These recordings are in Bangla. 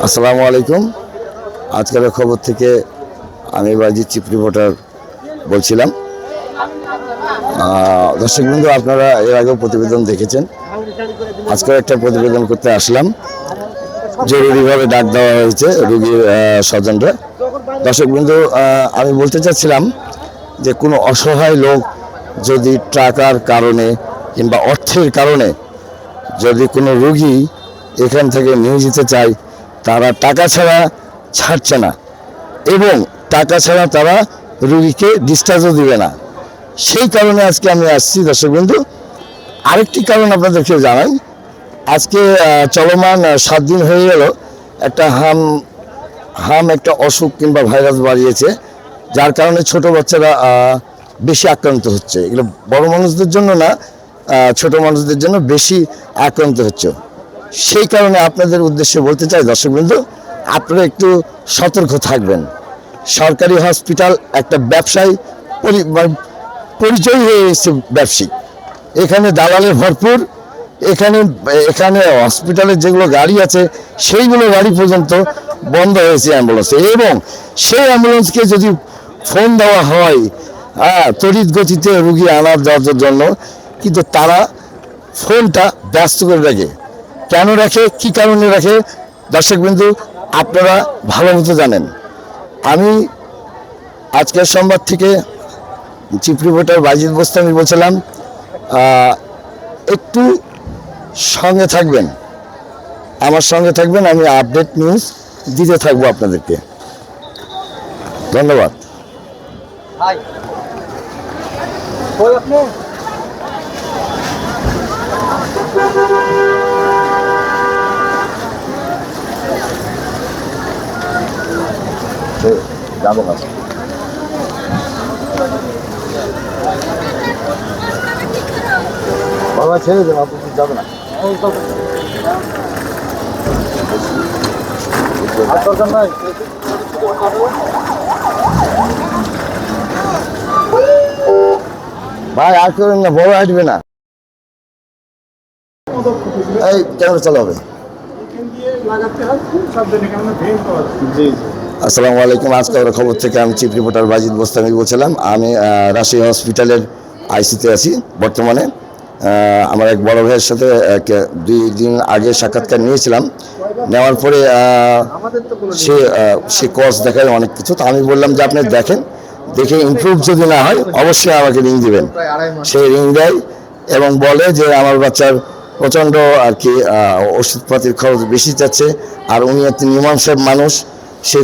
আসসালামু আলাইকুম। আজকের খবর থেকে আমি বাজিদ চিফ রিপোর্টার বলছিলাম। দর্শকবৃন্দ, আপনারা এর আগেও প্রতিবেদন দেখেছেন। আজকের একটা প্রতিবেদন করতে আসলাম। জরুরিভাবে ডাক দেওয়া হয়েছে রোগীর স্বজনরা। দর্শকবৃন্দ, আমি বলতে চাচ্ছিলাম যে কোনো অসহায় লোক যদি টাকার কারণে কিংবা অর্থের কারণে যদি কোনো রোগী এখান থেকে নিয়ে যেতে চায়, তারা টাকা ছাড়া ছাড়ছে না এবং টাকা ছাড়া তারা রোগীকে ডিসচার্জও দিবে না। সেই কারণে আজকে আমি আসছি। দর্শকবৃন্দু, আরেকটি কারণ আপনাদেরকে জানাই। আজকে চলমান 7 দিন হয়ে গেল একটা একটা অসুখ কিংবা ভাইরাস বাড়িয়েছে, যার কারণে ছোট বাচ্চারা বেশি আক্রান্ত হচ্ছে। এগুলো বড় মানুষদের জন্য না, ছোট মানুষদের জন্য বেশি আক্রান্ত হচ্ছে। সেই কারণে আপনাদের উদ্দেশ্যে বলতে চাই, দর্শকবৃন্দ, আপনারা একটু সতর্ক থাকবেন। সরকারি হসপিটাল একটা ব্যবসায়ী পরিচয় হয়ে এসেছে, ব্যবসায়িক। এখানে দালালে ভরপুর। এখানে হসপিটালের যেগুলো গাড়ি আছে সেইগুলো গাড়ি পর্যন্ত বন্ধ হয়েছে অ্যাম্বুলেন্সে, এবং সেই অ্যাম্বুলেন্সকে যদি ফোন দেওয়া হয় তড়িৎ গতিতে রুগী আনার যাওয়ার জন্য, কিন্তু তারা ফোনটা ব্যস্ত করে রাখে। কেন রাখে, কি কারণে রাখে, দর্শকবৃন্দু আপনারা ভালো মতো জানেন। আমি আজকের সংবাদ থেকে চিফ রিপোর্টার বাজিদ বোস্তামি বলছিলাম, একটু সঙ্গে থাকবেন, আমার সঙ্গে থাকবেন। আমি আপডেট নিউজ দিতে থাকবো আপনাদেরকে। ধন্যবাদ। যাবো না বাবা, ছেড়ে দেন, আপনি যাবে না। ভাই আর করেন না, বড় হাঁটবে না। এই কেন চালাবে। আসসালামু আলাইকুম। আজকে আমরা খবর থেকে আমি চিফ রিপোর্টার বাজিদ বোস্তামি বলছিলাম। আমি রাজশাহী হসপিটালের আইসিতে আছি বর্তমানে। আমার এক বড় ভাইয়ের সাথে 2 দিন আগে সাক্ষাৎকার নিয়েছিলাম। নেওয়ার পরে সে কজ দেখায় অনেক কিছু। তো আমি বললাম যে আপনি দেখেন, দেখে ইমপ্রুভ যদি না হয় অবশ্যই আমাকে রিং দিবেন। সে রিং দেয় এবং বলে যে আমার বাচ্চার প্রচণ্ড আর কি ওষুধপাতির খরচ বেশি যাচ্ছে, আর উনি একটা মীমাংসার মানুষ। সে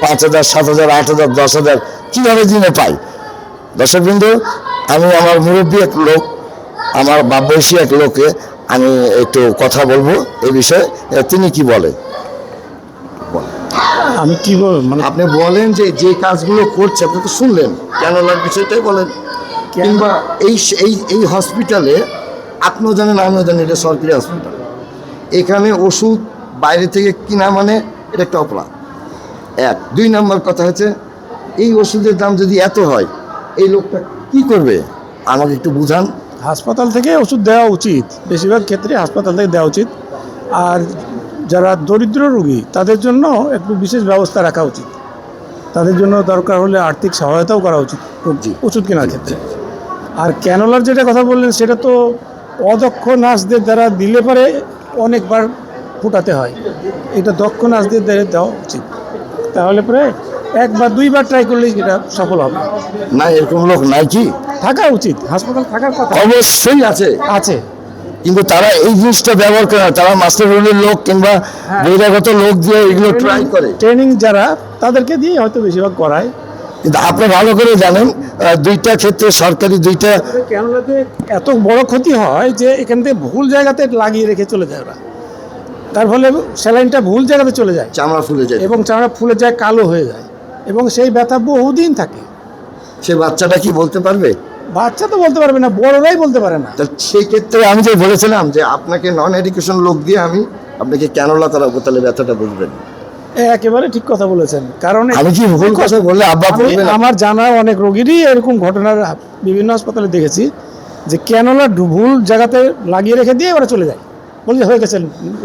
5,000, 7,000, 8,000, 10,000 কীভাবে দিনে পায়। দর্শকবৃন্দ, আমি আমার মুরব্বী এক লোক, আমার বাপ বয়সী এক লোকে আমি একটু কথা বলবো এই বিষয়ে। তিনি কি বলে, আমি কি বল, মানে আপনি বলেন যে কাজগুলো করছে, আপনি তো শুনলেন, ক্যানোলার বিষয়টাই বলেন। কিংবা এই হসপিটালে আপনিও জানেন, আমিও জানি, এটা সরকারি হসপিটাল। এখানে ওষুধ বাইরে থেকে কিনা মানে এটা একটা অপরাধ। 1 2 নম্বর কথা হচ্ছে, এই ওষুধের দাম যদি এত হয়, এই লোকটা কি করবে আমাকে একটু বুঝান। হাসপাতাল থেকে ওষুধ দেওয়া উচিত, বেশিরভাগ ক্ষেত্রে হাসপাতাল থেকে দেওয়া উচিত। আর যারা দরিদ্র রোগী তাদের জন্য একটু বিশেষ ব্যবস্থা রাখা উচিত। তাদের জন্য দরকার হলে আর্থিক সহায়তাও করা উচিত ওষুধ কেনার ক্ষেত্রে। আর ক্যানোলার যেটা কথা বললেন, সেটা তো অদক্ষ নার্সদের দ্বারা দিলে পারে অনেকবার ফুটাতে হয়। এটা দক্ষ নার্সদের দ্বারা দেওয়া উচিত, তাহলে পরে 1 বা 2 বার ট্রাই করলেই এটা সফল হবে। না, এরকম লোক নাই কি? থাকা উচিত, হাসপাতাল থাকার কথা অবশ্যই আছে, কিন্তু তারা এই জিনিসটা ব্যবহার করে না। তারা মাস্টার রোলের লোক কিংবা বহিরাগত লোক দিয়ে এগুলো ট্রাই করে। ট্রেনিং যারা, তাদেরকে দিয়ে হয়তো বেশিরভাগ করায়। কিন্তু আপনি ভালো করে জানেন, 2টা ক্ষেত্রে সরকারি 2টা ক্যানোলাতে এত বড় ক্ষতি হয় যে এখান থেকে ভুল জায়গাতে লাগিয়ে রেখে চলে যায় ওরা। তার ফলে স্যালাইনটা ভুল জায়গাতে চলে যায়, চামড়া ফুলে যায়, এবং চামড়া ফুলে যায়, কালো হয়ে যায়, এবং সেই ব্যথা বহুদিন থাকে। সে বাচ্চাটা কি বলতে পারবে? বাচ্চা তো বলতে পারবে না, বড়রাই বলতে পারে না। সেই ক্ষেত্রে আমি যে বলেছিলাম যে আপনাকে নন এডুকেশন লোক দিয়ে আমি আপনাকে ক্যানোলা করাবো, তাহলে ব্যথাটা বুঝবেন। একেবারে ঠিক কথা বলেছেন। কারণ আমি কি ভুল কথা বললে আব্বা বলবেন? আমার জানা অনেক রোগীরই এরকম ঘটনার বিভিন্ন হাসপাতালে দেখেছি যে ক্যানোলা ভুল জায়গাতে লাগিয়ে রেখে দিয়ে ওরা চলে যায়। বলছে হয়ে গেছে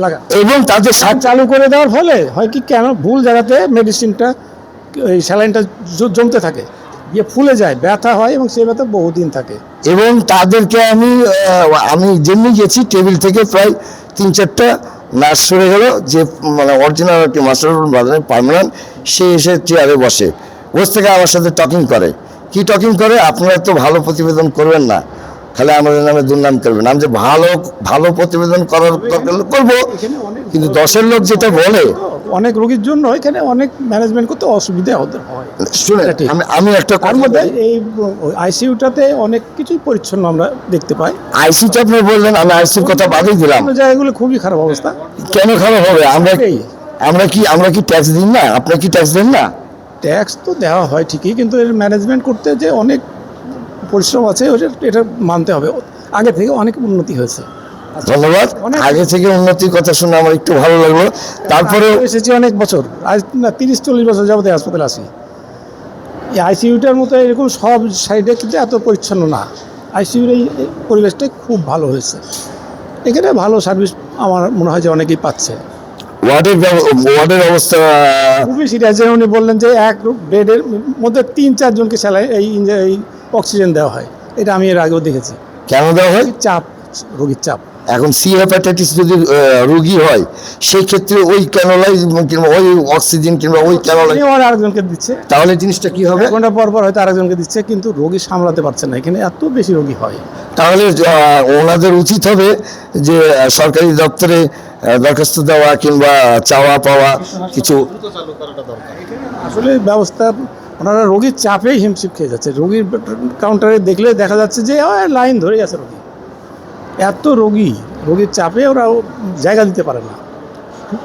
লাগা। এবং তাদের আর চালু করে দেওয়ার ফলে হয় কি, কেন ভুল জায়গাতে মেডিসিনটা, এই স্যালাইনটা জমতে থাকে, গিয়ে ফুলে যায়, ব্যথা হয় এবং সেই ব্যথা বহুদিন থাকে। এবং তাদেরকে আমি যেমনি গেছি, টেবিল থেকে প্রায় 3-4টা নার্স সরে গেল, যে মানে অরিজিনাল একটি মাস্টার পার্মানেন্ট, সে এসে চেয়ারে বসে থেকে আমার সাথে টকিং করে। কি টকিং করে, আপনারা তো ভালো প্রতিবেদন করবেন না, খালি আমাদের নামে দুর্নাম করবেন। আমি যে ভালো প্রতিবেদন করার দরকার করবো, কিন্তু 10-এর লোক যেটা বলে, অনেক রোগীর জন্য এখানে অনেক ম্যানেজমেন্ট করতে অসুবিধা হতে হয়। শুনে এটা ঠিক। আমি একটা তার মধ্যে এই আইসিইউটাতে অনেক কিছুই পরিচ্ছন্ন আমরা দেখতে পাই। আইসিটা আপনি বললেন, আমি আইসির কথা বাদই দিলাম। অন্য জায়গাগুলো খুবই খারাপ অবস্থা। কেন খারাপ হবে? আমরা কি ট্যাক্স দিন না? আপনি কি ট্যাক্স দেন না? ট্যাক্স তো দেওয়া হয় ঠিকই, কিন্তু এর ম্যানেজমেন্ট করতে যে অনেক পরিশ্রম আছে, এটা মানতে হবে। আগে থেকে অনেক উন্নতি হয়েছে। ধন্যবাদ। আগে থেকে উন্নতির কথা শুনে আমার একটু ভালো লাগলো। তারপরে এসেছি অনেক বছর, আজ না 30-40 বছর যাবত হাসপাতালে আসি। এই আইসিইউটার মতো এরকম সব সাইডে কিন্তু এত পরিচ্ছন্ন না। আইসিইউর এই পরিবেশটা খুব ভালো হয়েছে। এখানে ভালো সার্ভিস আমার মনে হয় যে অনেকেই পাচ্ছে। ওয়ার্ডের অবস্থা খুবই সিরিয়াস। যে উনি বললেন যে এক বেডের মধ্যে 3-4 জনকে এই অক্সিজেন দেওয়া হয়, এটা আমি এর আগেও দেখেছি। কেন দেওয়া হয়? চাপ, রোগীর চাপ। এখন সি হেপাটাইটিস যদি রোগী হয়, সেই ক্ষেত্রে ওই ক্যানোলাইজ কিংবা ওই অক্সিজেন কিংবা ওই ক্যানোলাইজ আরেকজনকে দিচ্ছে, তাহলে জিনিসটা কি হবে? 1 ঘন্টা পর পর হয়তো আরেকজনকে দিচ্ছে, কিন্তু রোগী সামলাতে পারছে না। এখানে এত বেশি রোগী হয়। তাহলে ওনাদের উচিত হবে যে সরকারি দপ্তরে দরখাস্ত দেওয়া কিংবা চাওয়া পাওয়া কিছু। আসলে ব্যবস্থা, ওনারা রোগীর চাপেই হিমশিম খেয়ে যাচ্ছে। রোগীর কাউন্টারে দেখলে দেখা যাচ্ছে যে লাইন ধরেই আছে রোগী। এত রোগীর চাপে ওরা জায়গা দিতে পারে না।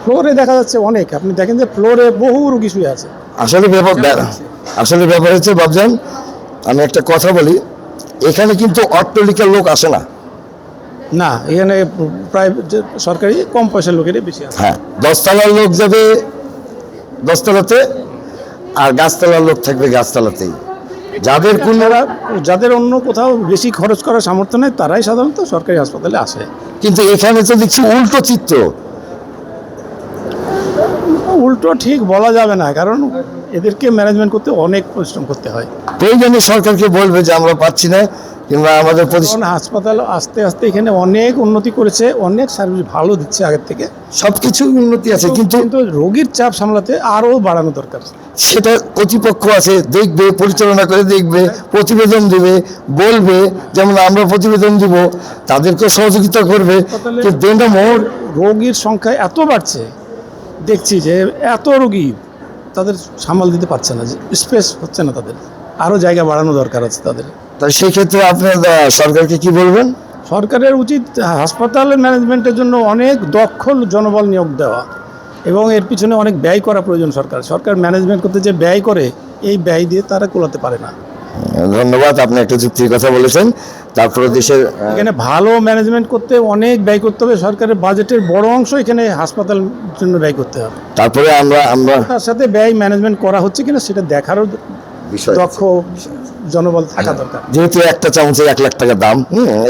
ফ্লোরে দেখা যাচ্ছে অনেক, আপনি দেখেন যে ফ্লোরে বহু রোগী শুয়ে আছে। আসলে ব্যাপার হচ্ছে বাবজান, আমি একটা কথা বলি, এখানে কিন্তু অট্টালিকার লোক আসে না। না, এখানে প্রায় সরকারি কম পয়সার লোকেরই বেশি আছে। হ্যাঁ, 10 তলার লোক যাবে 10 তলাতে, আর গাছতলার লোক থাকবে গাছতলাতেই। যাদের অন্য কোথাও বেশি খরচ করার সামর্থ্য নেই, তারাই সাধারণত সরকারি হাসপাতালে আসে। কিন্তু এখানে তো দেখছি উল্টো চিত্র। উল্টো ঠিক বলা যাবে না, কারণ এদেরকে ম্যানেজমেন্ট করতে অনেক পরিশ্রম করতে হয়। প্রয়োজনে সরকারকে বলবে যে আমরা পাচ্ছি না, কিংবা আমাদের হাসপাতাল আস্তে আস্তে এখানে অনেক উন্নতি করেছে, অনেক সার্ভিস ভালো দিচ্ছে আগের থেকে, সবকিছু উন্নতি আছে, কিন্তু রোগীর চাপ সামলাতে আরও বাড়ানো দরকার। সেটা কর্তৃপক্ষ আছে, দেখবে, পরিচালনা করে দেখবে, প্রতিবেদন দেবে, বলবে, যেমন আমরা প্রতিবেদন দিব, তাদেরকে সহযোগিতা করবে। রোগীর সংখ্যা এত বাড়ছে, দেখছি যে এত রোগী তাদের সামাল দিতে পারছে না, স্পেস হচ্ছে না তাদের, আরও জায়গা বাড়ানো দরকার আছে তাদের। তাই সেই ক্ষেত্রে আপনার সরকারকে কি বলবেন? সরকারের উচিত হাসপাতালের ম্যানেজমেন্টের জন্য অনেক দক্ষ জনবল নিয়োগ দেওয়া, এবং এর পিছনে অনেক ব্যয় করা প্রয়োজন। সরকার ম্যানেজমেন্ট করতে যে ব্যয় করে, এই ব্যয় দিয়ে তারা কোলাতে পারে না। ধন্যবাদ, আপনি একটা যুক্তির কথা বলেছেন। তারপরে দেশের এখানে ভালো ম্যানেজমেন্ট করতে অনেক ব্যয় করতে হবে। সরকারের বাজেটের বড় অংশ এখানে হাসপাতাল জন্য ব্যয় করতে হবে। তারপরে আমরা তার সাথে ব্যয় ম্যানেজমেন্ট করা হচ্ছে কিনা সেটা দেখারও বিষয়, দক্ষ জনবল থাকা দরকার। যেহেতু একটা চামচে 1 লাখ টাকা দাম,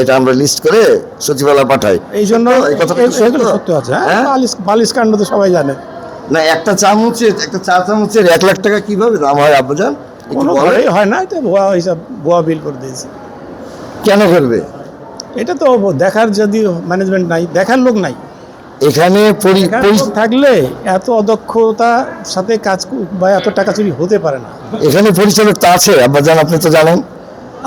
এটা আমরা লিস্ট করে সচিবালয় পাঠাই। এই জন্য এগুলো সত্য আছে। হ্যাঁ, বালিশ কাণ্ড তো সবাই জানে। না, একটা চা চামচের 1 লাখ টাকা কিভাবে দাম হয় আব্বাজান? কোনো হয় না, এটা ভুয়া বিল করে দিয়েছে। কেন করবে? এটা তো দেখার, যদি ম্যানেজমেন্ট নাই, দেখার লোক নাই এখানে থাকলে এত অদক্ষতার সাথে কাজ বা এত টাকা চুরি হতে পারে না। এখানে পরিচালক তো আছে আব্বাজান, আপনি তো জানেন।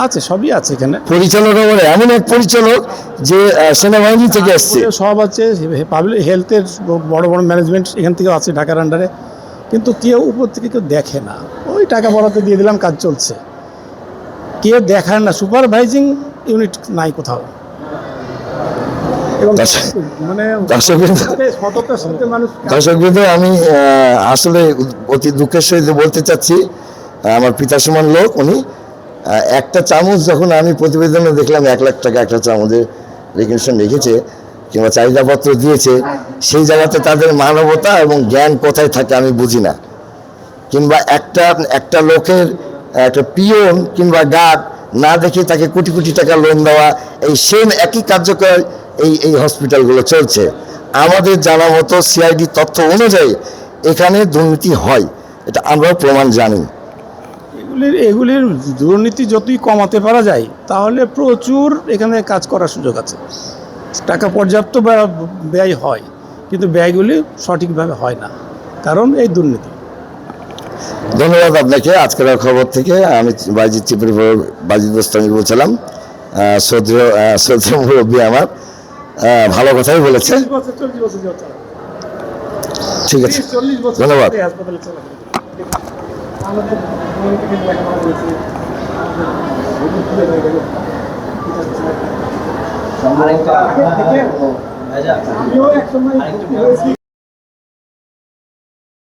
আছে, সবই আছে এখানে। পরিচালক এমন এক পরিচালক যে সেনাবাহিনী থেকে আসছে, সব আছে। পাবলিক হেলথের বড় বড় ম্যানেজমেন্ট এখান থেকে আছে ঢাকার আন্ডারে, কিন্তু কেউ উপর থেকে কেউ দেখে না। ওই টাকা বরাদ্দ দিয়ে দিলাম, কাজ চলছে, কেউ দেখার না। সুপারভাইজিং ইউনিট নাই কোথাও। এবং মানে দর্শকবৃন্দ, আমি আসলে অতি দুঃখের সহিত বলতে চাচ্ছি, আমার পিতা সমান লোক উনি, একটা চামচ যখন আমি প্রতিবেদনে দেখলাম 1 লাখ টাকা একটা চামচের রেগুলেশন রেখেছে কিংবা চাহিদাপত্র দিয়েছে, সেই জায়গাতে তাদের মানবতা এবং জ্ঞান কোথায় থাকে আমি বুঝি না। কিংবা একটা লোকের একটা পিয়ন কিংবা গার্ড না দেখে তাকে কোটি কোটি টাকা লোন দেওয়া, এই সেম একই কার্যকর এই হসপিটালগুলো চলছে। আমাদের জানা মতো সিআইডি তথ্য অনুযায়ী এখানে দুর্নীতি হয়, এটা আমরাও প্রমাণ জানি। এগুলির দুর্নীতি যতই কমাতে পারা যায় তাহলে প্রচুর এখানে কাজ করার সুযোগ আছে। টাকা পর্যাপ্ত ব্যয় হয়, কিন্তু ব্যয়গুলি সঠিকভাবে হয় না, কারণ এই দুর্নীতি। ধন্যবাদ আপনাকে। আজকের খবর থেকে আমি বাইজিৎ চিপুরি বাইজিৎ বোস্তামি বলছিলাম। শ্রদ্ধেয় মুরব্বী আমার ভালো কথাই বলেছে। ঠিক আছে, ধন্যবাদ। আরেকটা